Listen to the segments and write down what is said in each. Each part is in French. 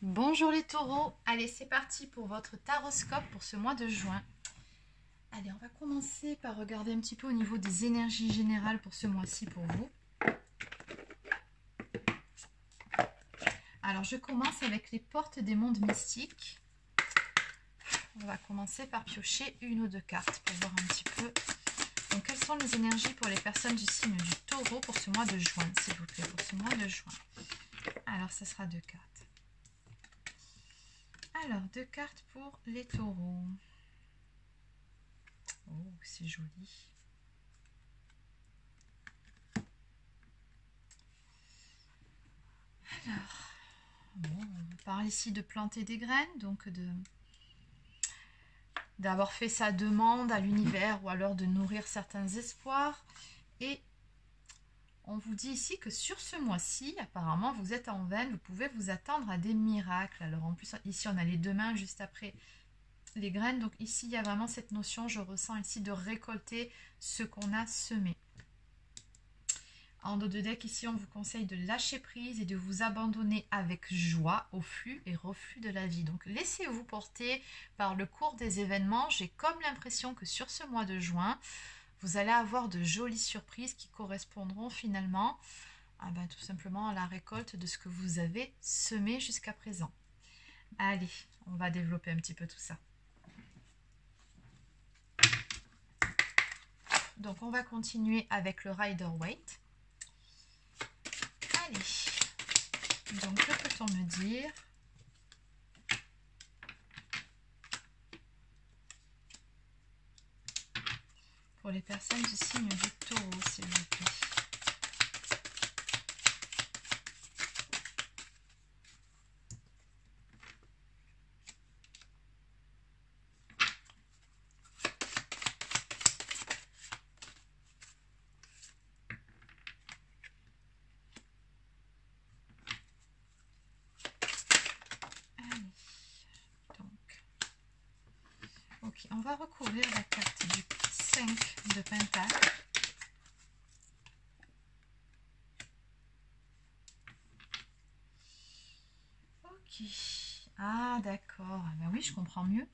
Bonjour les taureaux, allez c'est parti pour votre taroscope pour ce mois de juin. Allez, on va commencer par regarder un petit peu au niveau des énergies générales pour ce mois-ci pour vous. Alors je commence avec les portes des mondes mystiques. On va commencer par piocher une ou deux cartes pour voir un petit peu. Donc quelles sont les énergies pour les personnes du signe du taureau pour ce mois de juin, s'il vous plaît, pour ce mois de juin. Alors ça sera deux cartes. Alors, deux cartes pour les taureaux. Oh, c'est joli. Alors, bon, on parle ici de planter des graines, donc d'avoir fait sa demande à l'univers ou alors de nourrir certains espoirs. Et on vous dit ici que sur ce mois-ci, apparemment, vous êtes en veine, vous pouvez vous attendre à des miracles. Alors en plus, ici, on a les deux mains juste après les graines. Donc ici, il y a vraiment cette notion, je ressens ici, de récolter ce qu'on a semé. En dos de deck, ici, on vous conseille de lâcher prise et de vous abandonner avec joie au flux et reflux de la vie. Donc, laissez-vous porter par le cours des événements. J'ai comme l'impression que sur ce mois de juin, vous allez avoir de jolies surprises qui correspondront finalement tout simplement à la récolte de ce que vous avez semé jusqu'à présent. Allez, on va développer un petit peu tout ça. Donc, on va continuer avec le Rider-Waite. Allez, donc que peut-on me dire? Pour les personnes du signe du taureau, s'il vous plaît. Ok, on va recouvrir la carte du 5 de Pentacle. Ok. Ah, d'accord. Ben oui, je comprends mieux.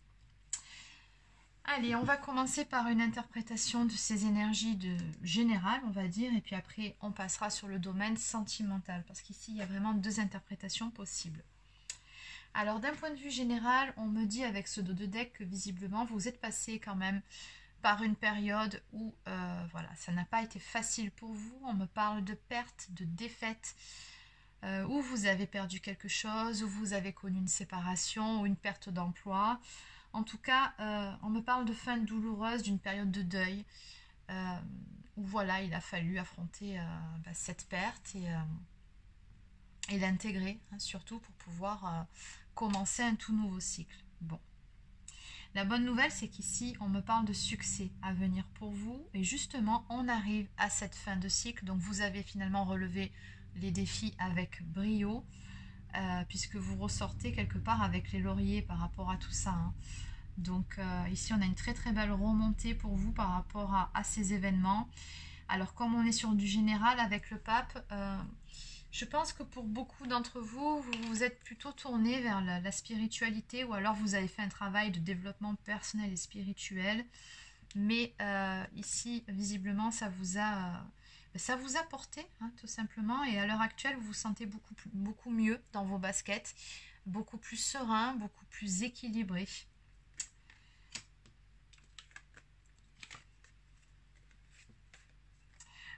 Allez, on va commencer par une interprétation de ces énergies générales, on va dire, et puis après, on passera sur le domaine sentimental, parce qu'ici, il y a vraiment deux interprétations possibles. Alors, d'un point de vue général, on me dit avec ce dos de deck que visiblement, vous êtes passé quand même par une période où voilà, ça n'a pas été facile pour vous. On me parle de perte, de défaite, où vous avez perdu quelque chose, où vous avez connu une séparation ou une perte d'emploi. En tout cas, on me parle de fin douloureuse, d'une période de deuil, où voilà, il a fallu affronter cette perte et l'intégrer, hein, surtout pour pouvoir commencer un tout nouveau cycle. Bon. La bonne nouvelle, c'est qu'ici, on me parle de succès à venir pour vous. Et justement, on arrive à cette fin de cycle. Donc, vous avez finalement relevé les défis avec brio, puisque vous ressortez quelque part avec les lauriers par rapport à tout ça. Hein. Donc, ici, on a une très très belle remontée pour vous par rapport à ces événements. Alors, comme on est sur du général avec le pape, je pense que pour beaucoup d'entre vous, vous vous êtes plutôt tourné vers la spiritualité ou alors vous avez fait un travail de développement personnel et spirituel. Mais ici, visiblement, ça vous a porté, hein, tout simplement. Et à l'heure actuelle, vous vous sentez beaucoup mieux dans vos baskets, beaucoup plus serein, beaucoup plus équilibré.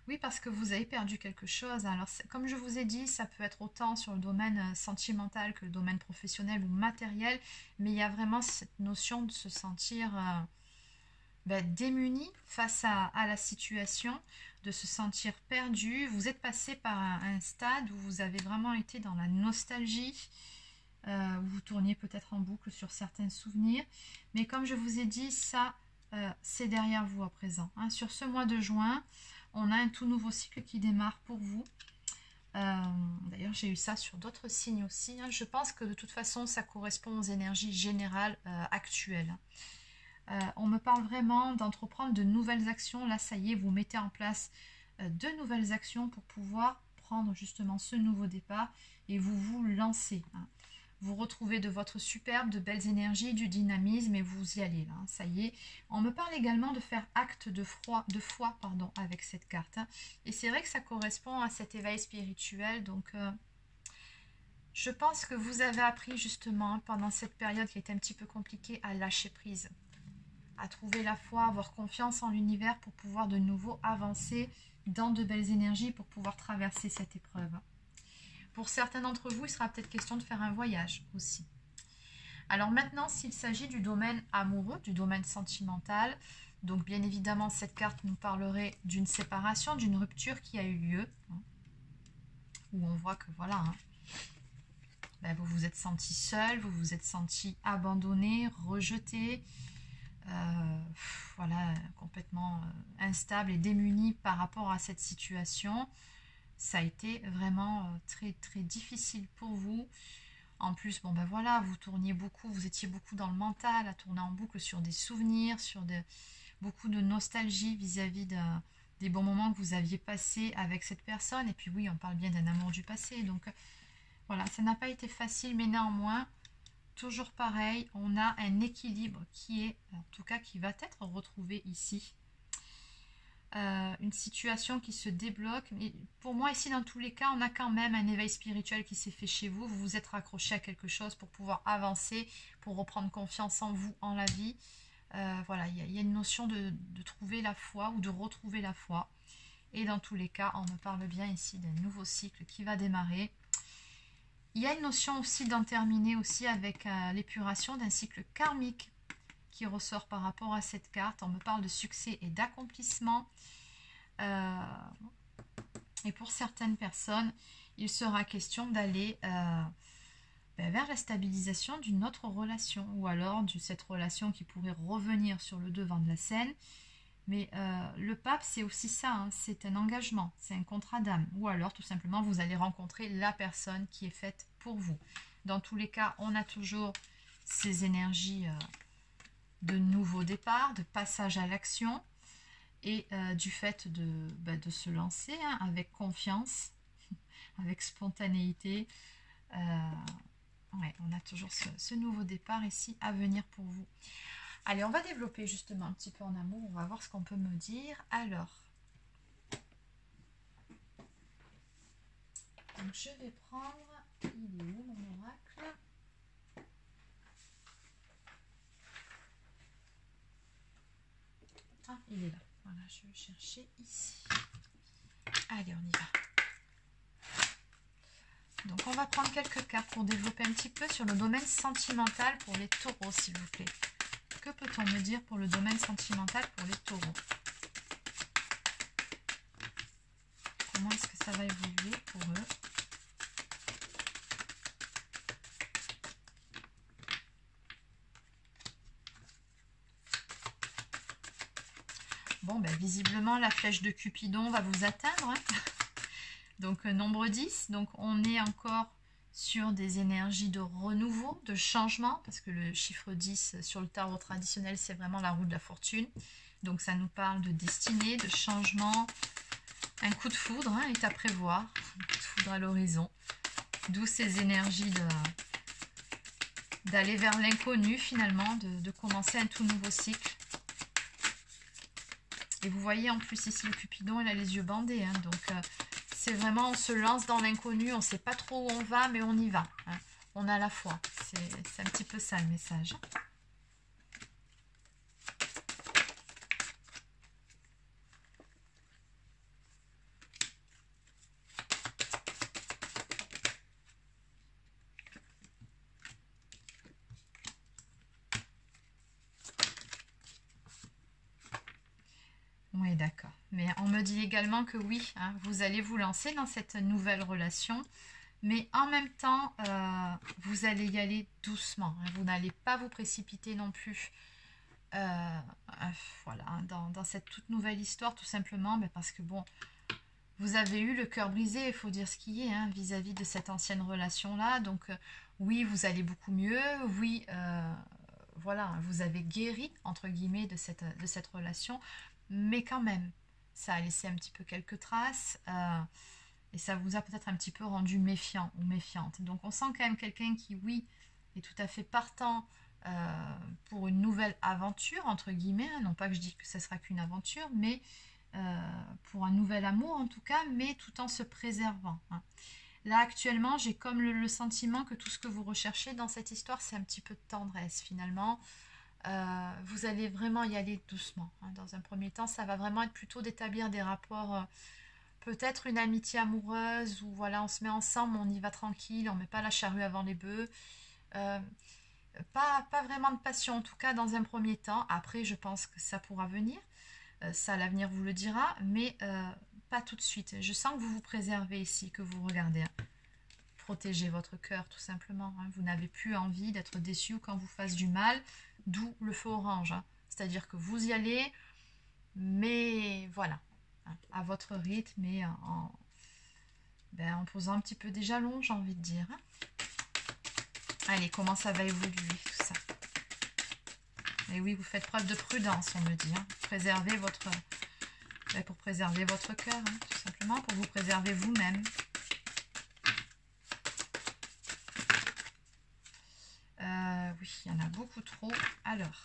Oui, parce que vous avez perdu quelque chose. Alors, comme je vous ai dit, ça peut être autant sur le domaine sentimental que le domaine professionnel ou matériel, mais il y a vraiment cette notion de se sentir démuni face à la situation, de se sentir perdu. Vous êtes passé par un stade où vous avez vraiment été dans la nostalgie, où vous tourniez peut-être en boucle sur certains souvenirs. Mais comme je vous ai dit, ça, c'est derrière vous à présent. Hein. Sur ce mois de juin, on a un tout nouveau cycle qui démarre pour vous. D'ailleurs, j'ai eu ça sur d'autres signes aussi. Hein. Je pense que de toute façon, ça correspond aux énergies générales actuelles. On me parle vraiment d'entreprendre de nouvelles actions. Là, ça y est, vous mettez en place de nouvelles actions pour pouvoir prendre justement ce nouveau départ et vous lancez. Hein. vous retrouvez de votre superbe, de belles énergies, du dynamisme et vous y allez là, hein, ça y est. On me parle également de faire acte de foi pardon, avec cette carte. Hein. Et c'est vrai que ça correspond à cet éveil spirituel. Donc, je pense que vous avez appris justement pendant cette période qui était un petit peu compliquée à lâcher prise, à trouver la foi, avoir confiance en l'univers pour pouvoir de nouveau avancer dans de belles énergies pour pouvoir traverser cette épreuve. Pour certains d'entre vous, il sera peut-être question de faire un voyage aussi. Alors maintenant, s'il s'agit du domaine amoureux, du domaine sentimental, donc bien évidemment, cette carte nous parlerait d'une séparation, d'une rupture qui a eu lieu, hein, où on voit que voilà, hein, ben vous vous êtes senti seul, vous vous êtes senti abandonné, rejeté, voilà, complètement instable et démuni par rapport à cette situation. Ça a été vraiment très très difficile pour vous. En plus, bon ben voilà, vous tourniez beaucoup, vous étiez beaucoup dans le mental, à tourner en boucle sur des souvenirs, sur beaucoup de nostalgie vis-à-vis des bons moments que vous aviez passés avec cette personne. Et puis oui, on parle bien d'un amour du passé. Donc voilà, ça n'a pas été facile, mais néanmoins, toujours pareil, on a un équilibre qui est, en tout cas, qui va être retrouvé ici. Une situation qui se débloque. Mais pour moi, ici, dans tous les cas, on a quand même un éveil spirituel qui s'est fait chez vous. Vous vous êtes raccroché à quelque chose pour pouvoir avancer, pour reprendre confiance en vous, en la vie. Voilà, il y a une notion de trouver la foi ou de retrouver la foi. Et dans tous les cas, on me parle bien ici d'un nouveau cycle qui va démarrer. Il y a une notion aussi d'en terminer aussi avec l'épuration d'un cycle karmique qui ressort par rapport à cette carte. On me parle de succès et d'accomplissement. Et pour certaines personnes, il sera question d'aller vers la stabilisation d'une autre relation, ou alors de cette relation qui pourrait revenir sur le devant de la scène. Mais le pape, c'est aussi ça, hein, c'est un engagement, c'est un contrat d'âme. Ou alors, tout simplement, vous allez rencontrer la personne qui est faite pour vous. Dans tous les cas, on a toujours ces énergies de nouveau départ, de passage à l'action, et du fait de se lancer hein, avec confiance, avec spontanéité. Ouais, on a toujours ce nouveau départ ici à venir pour vous. Allez, on va développer justement un petit peu en amour, on va voir ce qu'on peut me dire. Alors, donc je vais prendre, il est où mon oracle? Ah, il est là. Voilà, je vais chercher ici. Allez, on y va. Donc, on va prendre quelques cartes pour développer un petit peu sur le domaine sentimental pour les taureaux, s'il vous plaît. Que peut-on me dire pour le domaine sentimental pour les taureaux? Comment est-ce que ça va évoluer pour eux? Bon, ben, visiblement, la flèche de Cupidon va vous atteindre. Hein. Donc, nombre 10. Donc, on est encore sur des énergies de renouveau, de changement, parce que le chiffre 10 sur le tarot traditionnel, c'est vraiment la roue de la fortune. Donc, ça nous parle de destinée, de changement. Un coup de foudre hein, est à prévoir. Un coup de foudre à l'horizon. D'où ces énergies d'aller vers l'inconnu, finalement, de commencer un tout nouveau cycle. Et vous voyez en plus ici le Cupidon, il a les yeux bandés. Hein, donc c'est vraiment, on se lance dans l'inconnu, on ne sait pas trop où on va, mais on y va. Hein, on a la foi. C'est un petit peu ça le message. Oui, d'accord. Mais on me dit également que oui, hein, vous allez vous lancer dans cette nouvelle relation. Mais en même temps, vous allez y aller doucement. Hein, vous n'allez pas vous précipiter non plus voilà, dans cette toute nouvelle histoire, tout simplement. Mais parce que bon, vous avez eu le cœur brisé, il faut dire ce qui est, hein, vis-à-vis de cette ancienne relation-là. Donc oui, vous allez beaucoup mieux. Oui, voilà, vous avez guéri, entre guillemets, de cette relation. Mais quand même, ça a laissé un petit peu quelques traces. Et ça vous a peut-être un petit peu rendu méfiant ou méfiante. Donc on sent quand même quelqu'un qui, oui, est tout à fait partant pour une nouvelle aventure, entre guillemets. Hein. Non pas que je dis que ce sera qu'une aventure, mais pour un nouvel amour en tout cas, mais tout en se préservant. Hein. Là actuellement, j'ai comme le sentiment que tout ce que vous recherchez dans cette histoire, c'est un petit peu de tendresse finalement. Vous allez vraiment y aller doucement. Hein. Dans un premier temps, ça va vraiment être plutôt d'établir des rapports... peut-être une amitié amoureuse où voilà, on se met ensemble, on y va tranquille, on ne met pas la charrue avant les bœufs. Euh, pas vraiment de passion, en tout cas dans un premier temps. Après, je pense que ça pourra venir. Ça, l'avenir vous le dira, mais pas tout de suite. Je sens que vous vous préservez ici, que vous regardez. Hein. Protégez votre cœur, tout simplement. Hein. Vous n'avez plus envie d'être déçu quand vous fasse du mal, d'où le feu orange. Hein. C'est-à-dire que vous y allez, mais voilà. À votre rythme et en posant un petit peu des jalons, j'ai envie de dire. Hein. Allez, comment ça va évoluer tout ça? Et oui, vous faites preuve de prudence, on me dit. Hein. Préservez votre... pour préserver votre cœur, hein, tout simplement, pour vous préserver vous-même. Oui, il y en a beaucoup trop. Alors,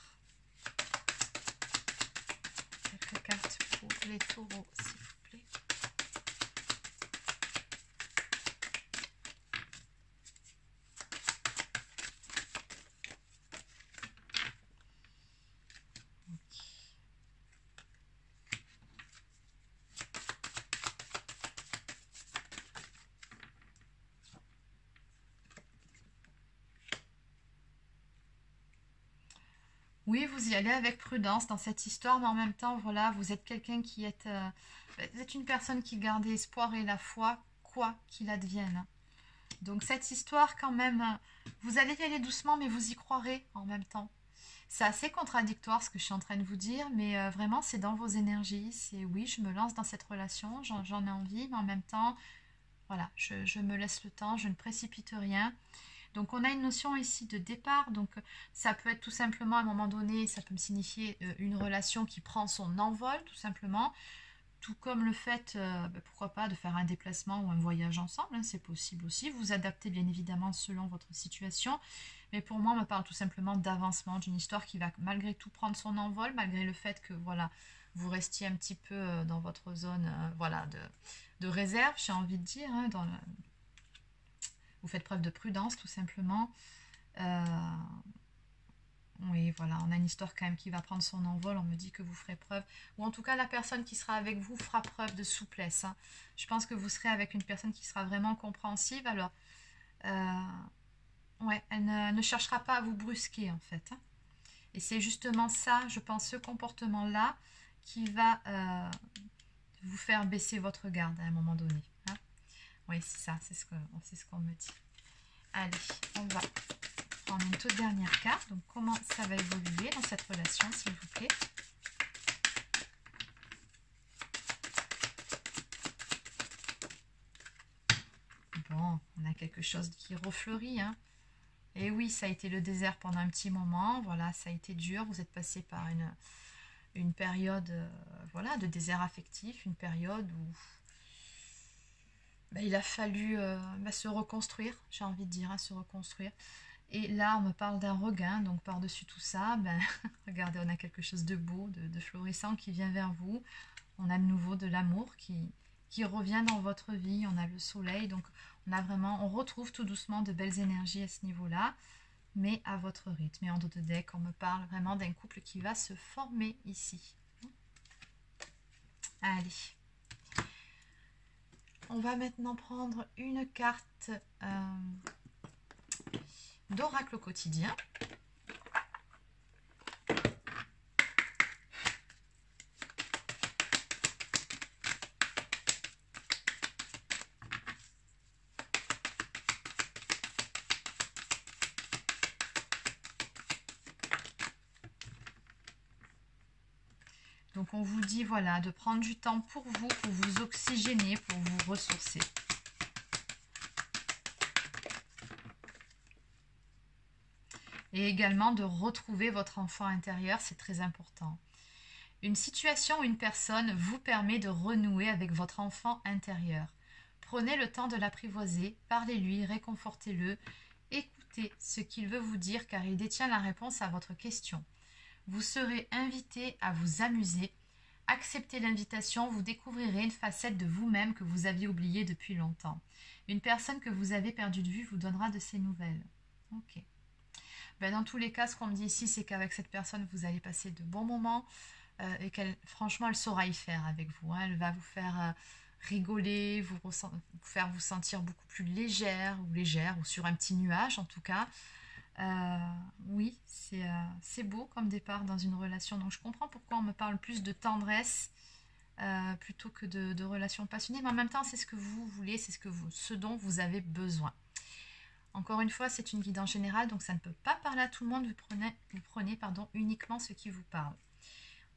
quelques cartes pour les taureaux, s'il vous plaît. Oui, vous y allez avec prudence dans cette histoire, mais en même temps, voilà, vous êtes quelqu'un qui est... vous êtes une personne qui garde espoir et la foi, quoi qu'il advienne. Donc cette histoire, quand même, vous allez y aller doucement, mais vous y croirez en même temps. C'est assez contradictoire ce que je suis en train de vous dire, mais vraiment, c'est dans vos énergies. C'est oui, je me lance dans cette relation, j'en ai envie, mais en même temps, voilà, je me laisse le temps, je ne précipite rien. Donc on a une notion ici de départ, donc ça peut être tout simplement à un moment donné, ça peut me signifier une relation qui prend son envol tout simplement, tout comme le fait, pourquoi pas, de faire un déplacement ou un voyage ensemble, hein, c'est possible aussi, vous adaptez bien évidemment selon votre situation, mais pour moi on me parle tout simplement d'avancement, d'une histoire qui va malgré tout prendre son envol, malgré le fait que voilà, vous restiez un petit peu dans votre zone voilà, de réserve, j'ai envie de dire, hein, vous faites preuve de prudence, tout simplement. Oui, voilà, on a une histoire quand même qui va prendre son envol. On me dit que vous ferez preuve, ou en tout cas, la personne qui sera avec vous fera preuve de souplesse. Hein. Je pense que vous serez avec une personne qui sera vraiment compréhensive. Alors, ouais, elle ne cherchera pas à vous brusquer, en fait. Hein. Et c'est justement ça, je pense, ce comportement-là qui va vous faire baisser votre garde à un moment donné. Hein. Oui, c'est ça, c'est ce qu'on me dit. Allez, on va prendre une toute dernière carte. Donc, comment ça va évoluer dans cette relation, s'il vous plaît? Bon, on a quelque chose qui refleurit. Hein. Et oui, ça a été le désert pendant un petit moment. Voilà, ça a été dur. Vous êtes passé par une période voilà, de désert affectif, une période où il a fallu se reconstruire, j'ai envie de dire, hein, se reconstruire. Et là, on me parle d'un regain, donc par-dessus tout ça, regardez, on a quelque chose de beau, de florissant qui vient vers vous. On a de nouveau de l'amour qui revient dans votre vie, on a le soleil, donc on retrouve tout doucement de belles énergies à ce niveau-là, mais à votre rythme. Et en dos de deck, on me parle vraiment d'un couple qui va se former ici. Allez. On va maintenant prendre une carte d'oracle au quotidien. Donc on vous dit voilà de prendre du temps pour vous oxygéner, pour vous ressourcer. Et également de retrouver votre enfant intérieur, c'est très important. Une situation ou une personne vous permet de renouer avec votre enfant intérieur. Prenez le temps de l'apprivoiser, parlez-lui, réconfortez-le, écoutez ce qu'il veut vous dire car il détient la réponse à votre question. Vous serez invité à vous amuser. Acceptez l'invitation, vous découvrirez une facette de vous-même que vous aviez oubliée depuis longtemps. Une personne que vous avez perdue de vue vous donnera de ses nouvelles. Ok. Ben, dans tous les cas, ce qu'on me dit ici, c'est qu'avec cette personne, vous allez passer de bons moments et qu'elle, franchement, elle saura y faire avec vous. Hein. Elle va vous faire rigoler, vous faire vous sentir beaucoup plus légère ou sur un petit nuage en tout cas. Oui, c'est beau comme départ dans une relation. Donc je comprends pourquoi on me parle plus de tendresse plutôt que de relations passionnées. Mais en même temps, c'est ce que vous voulez, c'est ce dont vous avez besoin. Encore une fois, c'est une guidance générale, donc ça ne peut pas parler à tout le monde. Vous prenez uniquement ce qui vous parle.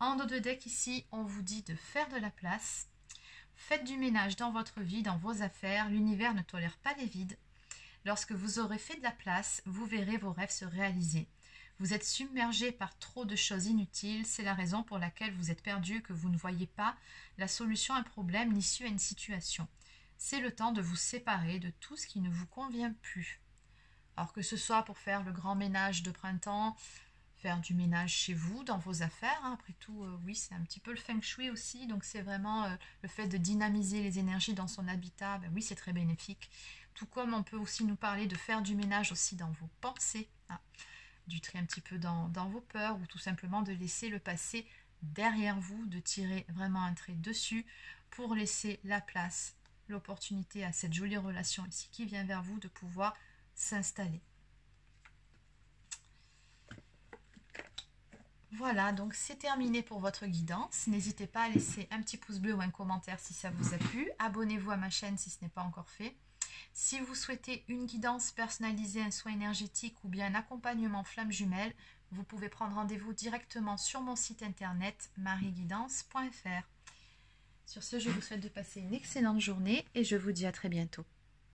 En dos de deck ici, on vous dit de faire de la place. Faites du ménage dans votre vie, dans vos affaires. L'univers ne tolère pas les vides. Lorsque vous aurez fait de la place, vous verrez vos rêves se réaliser. Vous êtes submergé par trop de choses inutiles. C'est la raison pour laquelle vous êtes perdu, que vous ne voyez pas la solution à un problème, l'issue à une situation. C'est le temps de vous séparer de tout ce qui ne vous convient plus. Alors que ce soit pour faire le grand ménage de printemps, faire du ménage chez vous, dans vos affaires. Hein. Après tout, oui, c'est un petit peu le feng shui aussi. Donc c'est vraiment le fait de dynamiser les énergies dans son habitat. Ben oui, c'est très bénéfique. Tout comme on peut aussi nous parler de faire du ménage aussi dans vos pensées. Hein. Du tri un petit peu dans vos peurs ou tout simplement de laisser le passé derrière vous, de tirer vraiment un trait dessus pour laisser la place, l'opportunité à cette jolie relation ici qui vient vers vous de pouvoir s'installer. Voilà, donc c'est terminé pour votre guidance. N'hésitez pas à laisser un petit pouce bleu ou un commentaire si ça vous a plu. Abonnez-vous à ma chaîne si ce n'est pas encore fait. Si vous souhaitez une guidance personnalisée, un soin énergétique ou bien un accompagnement flamme jumelle, vous pouvez prendre rendez-vous directement sur mon site internet marieguidance.fr. Sur ce, je vous souhaite de passer une excellente journée et je vous dis à très bientôt.